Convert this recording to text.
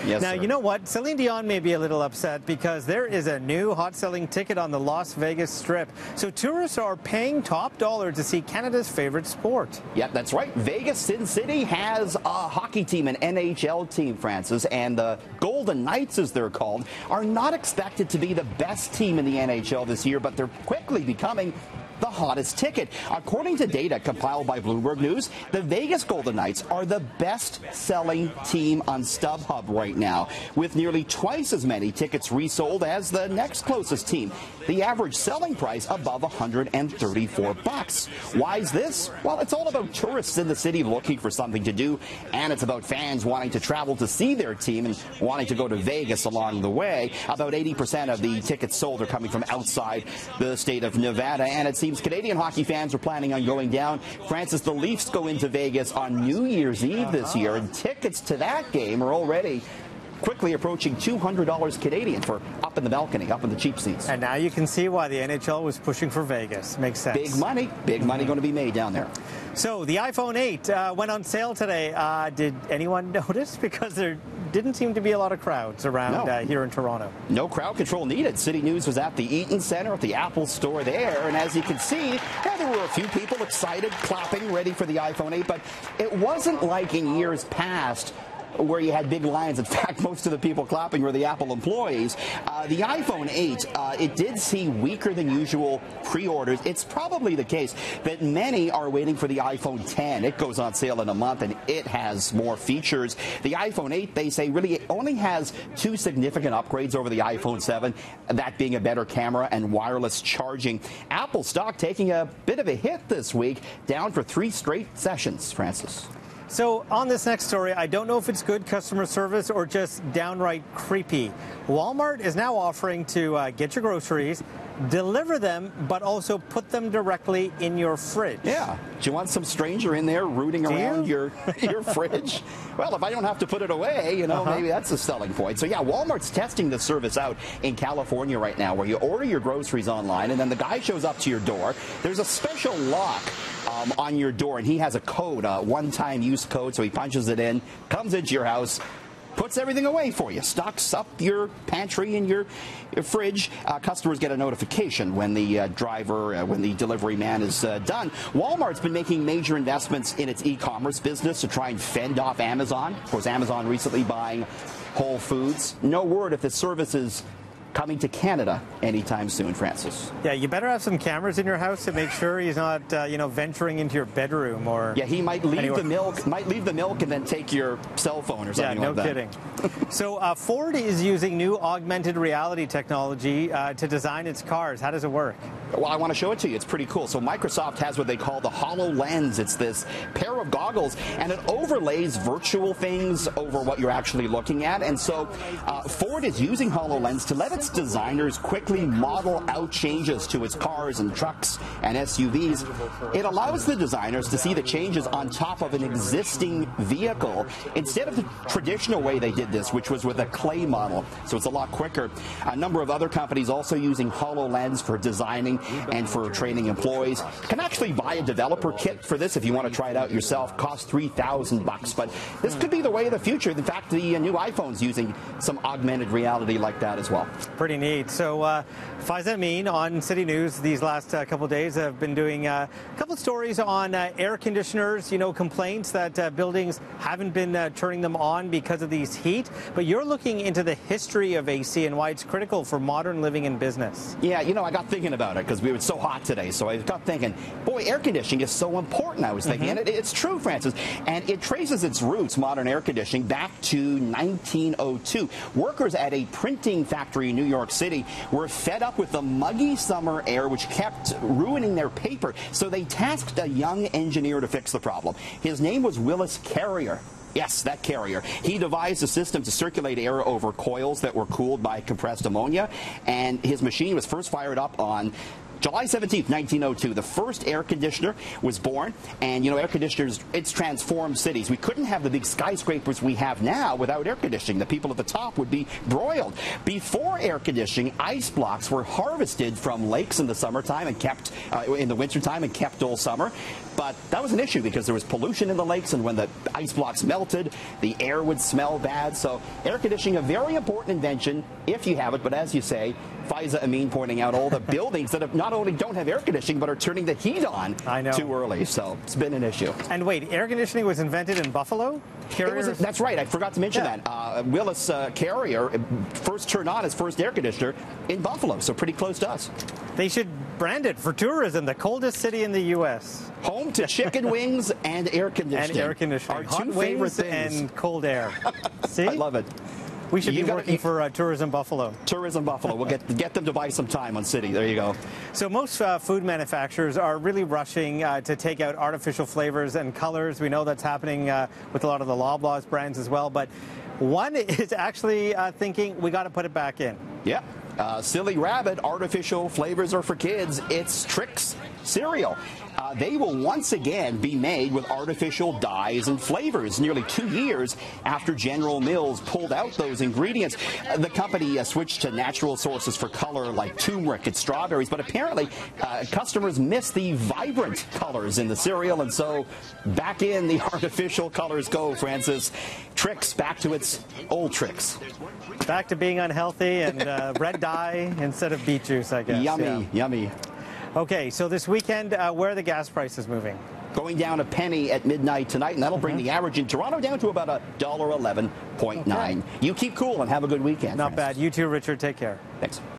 Yes, now, sir. you know what? Celine Dion may be a little upset because there is a new hot-selling ticket on the Las Vegas Strip. So tourists are paying top dollar to see Canada's favorite sport. Yep, that's right. Vegas Sin City has a hockey team, an NHL team, Francis, and the Golden Knights, as they're called, are not expected to be the best team in the NHL this year, but they're quickly becoming the hottest ticket. According to data compiled by Bloomberg News, the Vegas Golden Knights are the best-selling team on StubHub right now, with nearly twice as many tickets resold as the next closest team. The average selling price above $134. Why is this? Well, it's all about tourists in the city looking for something to do, and it's about fans wanting to travel to see their team and wanting to go to Vegas along the way. About 80% of the tickets sold are coming from outside the state of Nevada, and it seems Canadian hockey fans are planning on going down. Francis, the Leafs go into Vegas on New Year's Eve this year, and tickets to that game are already quickly approaching $200 Canadian for up in the balcony, up in the cheap seats. And now you can see why the NHL was pushing for Vegas. Makes sense. Big money going to be made down there. So the iPhone 8 went on sale today. Did anyone notice? Because there didn't seem to be a lot of crowds around here in Toronto. No crowd control needed. CityNews was at the Eaton Centre at the Apple store there, and as you can see, there were a few people excited, clapping, ready for the iPhone 8, but it wasn't like in years past where you had big lines. In fact, most of the people clapping were the Apple employees. The iPhone 8, it did see weaker than usual pre-orders. It's probably the case that many are waiting for the iPhone 10. It goes on sale in a month, and it has more features. The iPhone 8, they say, really only has two significant upgrades over the iPhone 7, that being a better camera and wireless charging. Apple stock taking a bit of a hit this week, down for 3 straight sessions, Francis. So on this next story, I don't know if it's good customer service or just downright creepy. Walmart is now offering to get your groceries, deliver them, but also put them directly in your fridge. Yeah. Do you want some stranger in there rooting around your fridge? Well, if I don't have to put it away, you know, maybe that's a selling point. So, yeah, Walmart's testing this service out in California right now, where you order your groceries online, and then the guy shows up to your door. There's a special lock on your door, and he has a code, a one-time use code, so he punches it in, comes into your house, puts everything away for you, stocks up your pantry and your fridge. Customers get a notification when the when the delivery man is done. Walmart's been making major investments in its e-commerce business to try and fend off Amazon. Of course, Amazon recently buying Whole Foods. No word if this service is coming to Canada anytime soon, Francis. Yeah, you better have some cameras in your house to make sure he's not, venturing into your bedroom or. Yeah, he might leave the milk, and then take your cell phone or something like that. Yeah, no kidding. So Ford is using new augmented reality technology to design its cars. How does it work? Well, I want to show it to you. It's pretty cool. So Microsoft has what they call the HoloLens. It's this pair of goggles, and it overlays virtual things over what you're actually looking at. And so Ford is using HoloLens to let its designers quickly model out changes to its cars and trucks and SUVs. It allows the designers to see the changes on top of an existing vehicle instead of the traditional way they did this, which was with a clay model. So it's a lot quicker. A number of other companies also using HoloLens for designing and for training employees. You can actually buy a developer kit for this if you want to try it out yourself. Costs $3,000, but this could be the way of the future. In fact, the new iPhone's using some augmented reality like that as well. Pretty neat. So Faiza Amin on CityNews these last couple of days have been doing a couple of stories on air conditioners, complaints that buildings haven't been turning them on because of these heat. But you're looking into the history of AC and why it's critical for modern living and business. Yeah, I got thinking about it because we were so hot today. So I got thinking, boy, air conditioning is so important, I was thinking. And it's true, Francis. And it traces its roots, modern air conditioning, back to 1902. Workers at a printing factory in New York City were fed up with the muggy summer air which kept ruining their paper. So they tasked a young engineer to fix the problem. His name was Willis Carrier. Yes, that Carrier. He devised a system to circulate air over coils that were cooled by compressed ammonia, and his machine was first fired up on July 17th, 1902, the first air conditioner was born. And, air conditioners, it's transformed cities. We couldn't have the big skyscrapers we have now without air conditioning. The people at the top would be broiled. Before air conditioning, ice blocks were harvested from lakes in the summertime and kept in the wintertime and kept all summer. But that was an issue because there was pollution in the lakes, and when the ice blocks melted, the air would smell bad. So air conditioning, a very important invention if you have it. But as you say, Faiza Amin pointing out all the buildings that have not only don't have air conditioning, but are turning the heat on too early. So it's been an issue. And wait, air conditioning was invented in Buffalo? That's right. I forgot to mention that. Willis Carrier first turned on his first air conditioner in Buffalo, so pretty close to us. They should brand it for tourism, the coldest city in the U.S. Home to chicken wings and air conditioning. And air conditioning. Our Hot two favorite things. And cold air. See? I love it. We should be working for Tourism Buffalo. Tourism Buffalo. We'll get them to buy some time on City. There you go. So most food manufacturers are really rushing to take out artificial flavors and colors. We know that's happening with a lot of the Loblaws brands as well. But one is actually thinking we got to put it back in. Yeah. Silly rabbit, artificial flavors are for kids. It's Trix cereal. They will once again be made with artificial dyes and flavors. Nearly 2 years after General Mills pulled out those ingredients, the company switched to natural sources for color like turmeric and strawberries. But apparently, customers miss the vibrant colors in the cereal, and so back in the artificial colors go, Francis. Trix back to its old tricks. Back to being unhealthy and red dye instead of beet juice, I guess. Yummy, yummy. Okay, so this weekend, where are the gas prices moving? Going down a penny at midnight tonight, and that'll bring the average in Toronto down to about $1.11.9. You keep cool and have a good weekend. Not bad. You too, Richard. Take care. Thanks.